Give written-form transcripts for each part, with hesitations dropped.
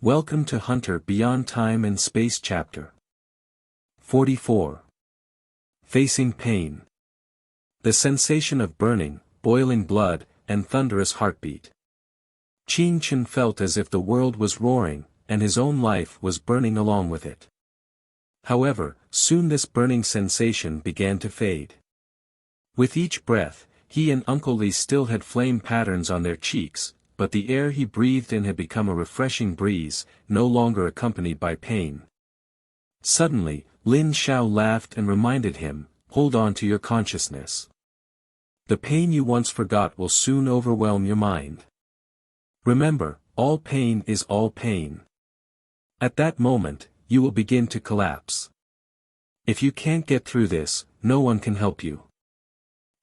Welcome to Hunter Beyond Time and Space Chapter 44. Facing Pain. The sensation of burning, boiling blood, and thunderous heartbeat. Qin Chen felt as if the world was roaring, and his own life was burning along with it. However, soon this burning sensation began to fade. With each breath, he and Uncle Li still had flame patterns on their cheeks, but the air he breathed in had become a refreshing breeze, no longer accompanied by pain. Suddenly, Lin Xiao laughed and reminded him, "Hold on to your consciousness. The pain you once forgot will soon overwhelm your mind. Remember, all pain is all pain. At that moment, you will begin to collapse. If you can't get through this, no one can help you."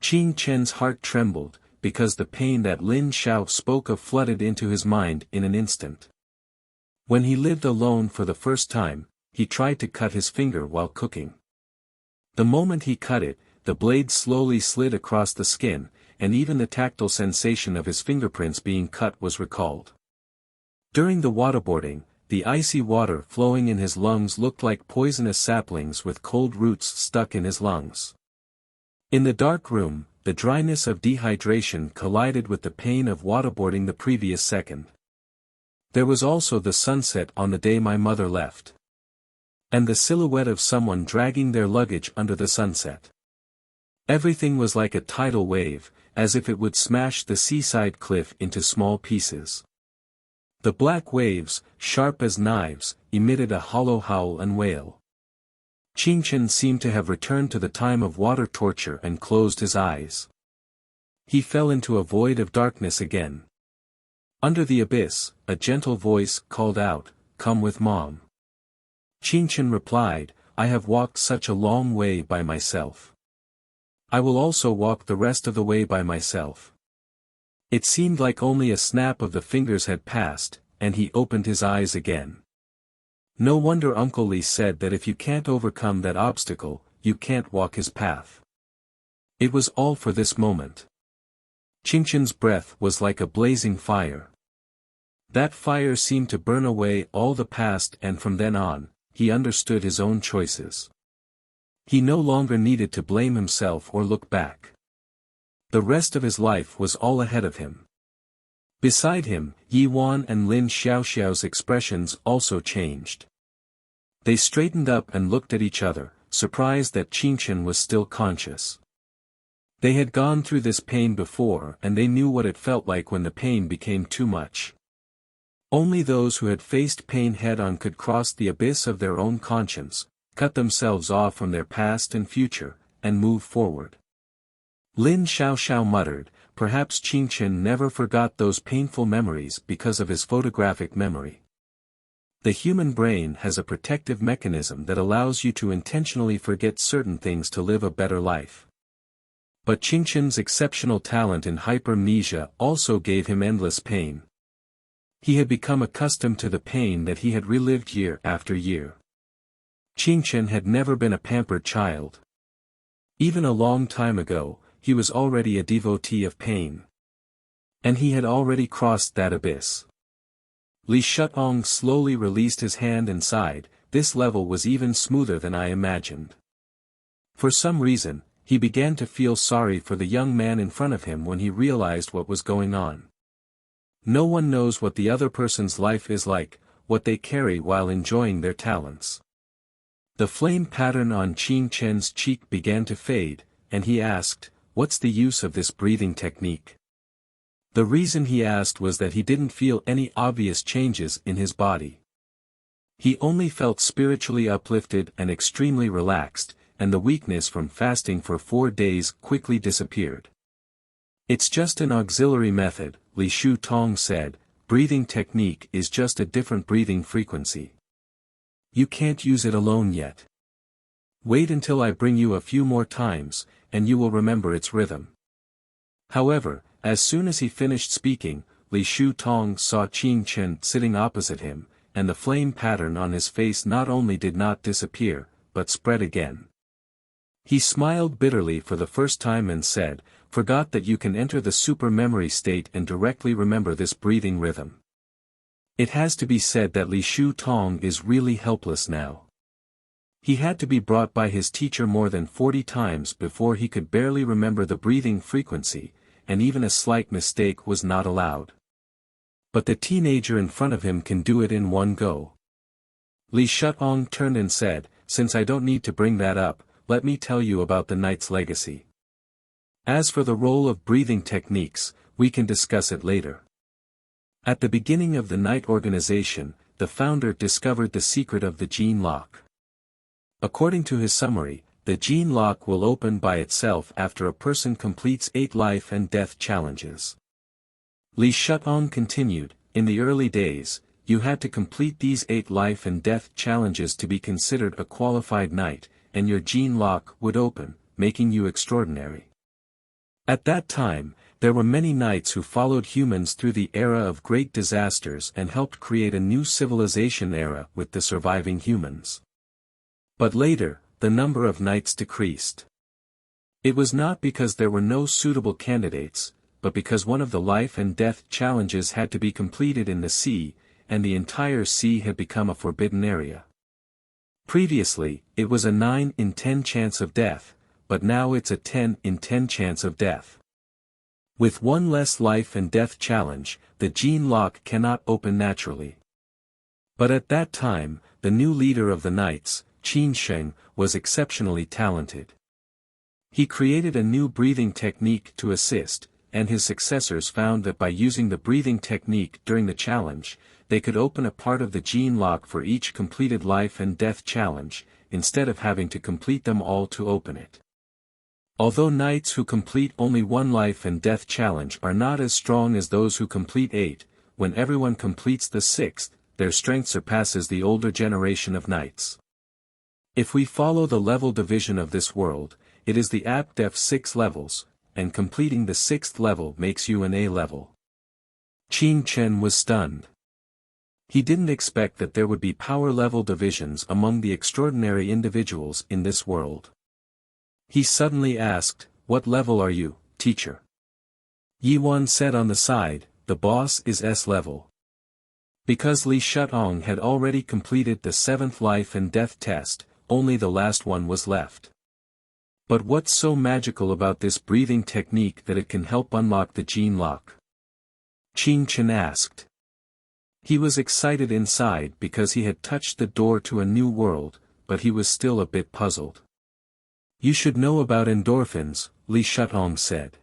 Qin Chen's heart trembled, because the pain that Lin Xiao spoke of flooded into his mind in an instant. When he lived alone for the first time, he tried to cut his finger while cooking. The moment he cut it, the blade slowly slid across the skin, and even the tactile sensation of his fingerprints being cut was recalled. During the waterboarding, the icy water flowing in his lungs looked like poisonous saplings with cold roots stuck in his lungs. In the dark room, the dryness of dehydration collided with the pain of waterboarding the previous second. There was also the sunset on the day my mother left. And the silhouette of someone dragging their luggage under the sunset. Everything was like a tidal wave, as if it would smash the seaside cliff into small pieces. The black waves, sharp as knives, emitted a hollow howl and wail. Qin Chen seemed to have returned to the time of water torture and closed his eyes. He fell into a void of darkness again. Under the abyss, a gentle voice called out, "Come with Mom." Qin Chen replied, "I have walked such a long way by myself. I will also walk the rest of the way by myself." It seemed like only a snap of the fingers had passed, and he opened his eyes again. No wonder Uncle Li said that if you can't overcome that obstacle, you can't walk his path. It was all for this moment. Qin Chen's breath was like a blazing fire. That fire seemed to burn away all the past, and from then on, he understood his own choices. He no longer needed to blame himself or look back. The rest of his life was all ahead of him. Beside him, Yi Wan and Lin Xiaoxiao's expressions also changed. They straightened up and looked at each other, surprised that Qin Chen was still conscious. They had gone through this pain before, and they knew what it felt like when the pain became too much. Only those who had faced pain head-on could cross the abyss of their own conscience, cut themselves off from their past and future, and move forward. Lin Xiaoxiao muttered, "Perhaps Qin Chen never forgot those painful memories because of his photographic memory." The human brain has a protective mechanism that allows you to intentionally forget certain things to live a better life. But Qin Chen's exceptional talent in hypermnesia also gave him endless pain. He had become accustomed to the pain that he had relived year after year. Qin Chen had never been a pampered child. Even a long time ago, he was already a devotee of pain. And he had already crossed that abyss. Li Shutong slowly released his hand and sighed, "This level was even smoother than I imagined." For some reason, he began to feel sorry for the young man in front of him when he realized what was going on. No one knows what the other person's life is like, what they carry while enjoying their talents. The flame pattern on Qin Chen's cheek began to fade, and he asked, "What's the use of this breathing technique?" The reason he asked was that he didn't feel any obvious changes in his body. He only felt spiritually uplifted and extremely relaxed, and the weakness from fasting for 4 days quickly disappeared. "It's just an auxiliary method," Li Shu Tong said. "Breathing technique is just a different breathing frequency. You can't use it alone yet. Wait until I bring you a few more times, and you will remember its rhythm." However, as soon as he finished speaking, Li Shu Tong saw Qin Chen sitting opposite him, and the flame pattern on his face not only did not disappear, but spread again. He smiled bitterly for the first time and said, "Forgot that you can enter the super memory state and directly remember this breathing rhythm. It has to be said that Li Shu Tong is really helpless now. He had to be brought by his teacher more than 40 times before he could barely remember the breathing frequency, and even a slight mistake was not allowed. But the teenager in front of him can do it in one go. Li Shutong turned and said, "Since I don't need to bring that up, let me tell you about the knight's legacy. As for the role of breathing techniques, we can discuss it later." At the beginning of the knight organization, the founder discovered the secret of the gene lock. According to his summary, the gene lock will open by itself after a person completes 8 life and death challenges. Li Shutong continued, "In the early days, you had to complete these 8 life and death challenges to be considered a qualified knight, and your gene lock would open, making you extraordinary. At that time, there were many knights who followed humans through the era of great disasters and helped create a new civilization era with the surviving humans. But later, the number of knights decreased. It was not because there were no suitable candidates, but because one of the life and death challenges had to be completed in the sea, and the entire sea had become a forbidden area. Previously, it was a 9 in 10 chance of death, but now it's a 10 in 10 chance of death. With one less life and death challenge, the gene lock cannot open naturally. But at that time, the new leader of the knights, Qin Sheng, was exceptionally talented. He created a new breathing technique to assist, and his successors found that by using the breathing technique during the challenge, they could open a part of the gene lock for each completed life and death challenge, instead of having to complete them all to open it. Although knights who complete only one life and death challenge are not as strong as those who complete 8, when everyone completes the 6th, their strength surpasses the older generation of knights. If we follow the level division of this world, it is the APDEF 6 levels, and completing the 6th level makes you an A level. Qin Chen was stunned. He didn't expect that there would be power level divisions among the extraordinary individuals in this world. He suddenly asked, "What level are you, teacher?" Yi Wan said on the side, "The boss is S level." Because Li Shutong had already completed the 7th life and death test, only the last one was left. But what's so magical about this breathing technique that it can help unlock the gene lock? Qin Chen asked. He was excited inside because he had touched the door to a new world, but he was still a bit puzzled. "You should know about endorphins," Li Shutong said.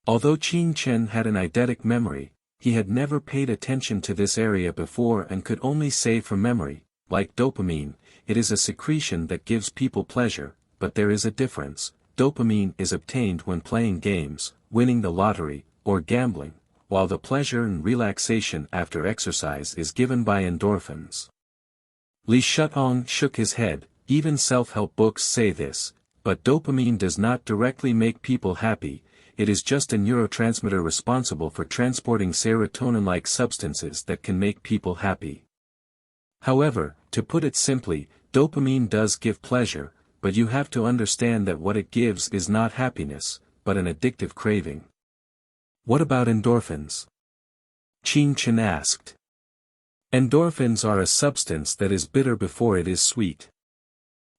Although Qin Chen had an eidetic memory, he had never paid attention to this area before and could only say from memory, like dopamine, it is a secretion that gives people pleasure, but there is a difference. Dopamine is obtained when playing games, winning the lottery, or gambling, while the pleasure and relaxation after exercise is given by endorphins. Li Shutong shook his head. Even self-help books say this, but dopamine does not directly make people happy, it is just a neurotransmitter responsible for transporting serotonin-like substances that can make people happy. However, to put it simply, dopamine does give pleasure, but you have to understand that what it gives is not happiness, but an addictive craving. "What about endorphins?" Qin Chen asked. Endorphins are a substance that is bitter before it is sweet.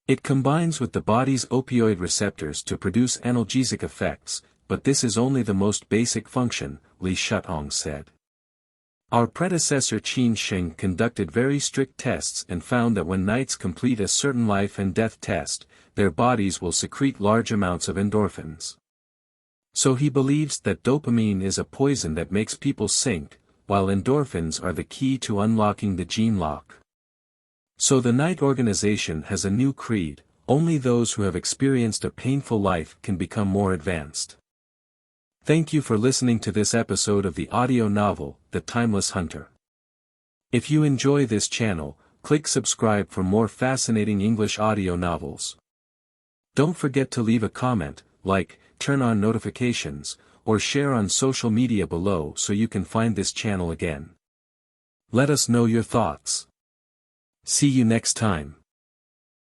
It combines with the body's opioid receptors to produce analgesic effects, but this is only the most basic function, Li Shutong said. Our predecessor Qin Sheng conducted very strict tests and found that when knights complete a certain life and death test, their bodies will secrete large amounts of endorphins. So he believes that dopamine is a poison that makes people sink, while endorphins are the key to unlocking the gene lock. So the Knight organization has a new creed, only those who have experienced a painful life can become more advanced. Thank you for listening to this episode of the audio novel, The Timeless Hunter. If you enjoy this channel, click subscribe for more fascinating English audio novels. Don't forget to leave a comment, like, turn on notifications, or share on social media below so you can find this channel again. Let us know your thoughts. See you next time.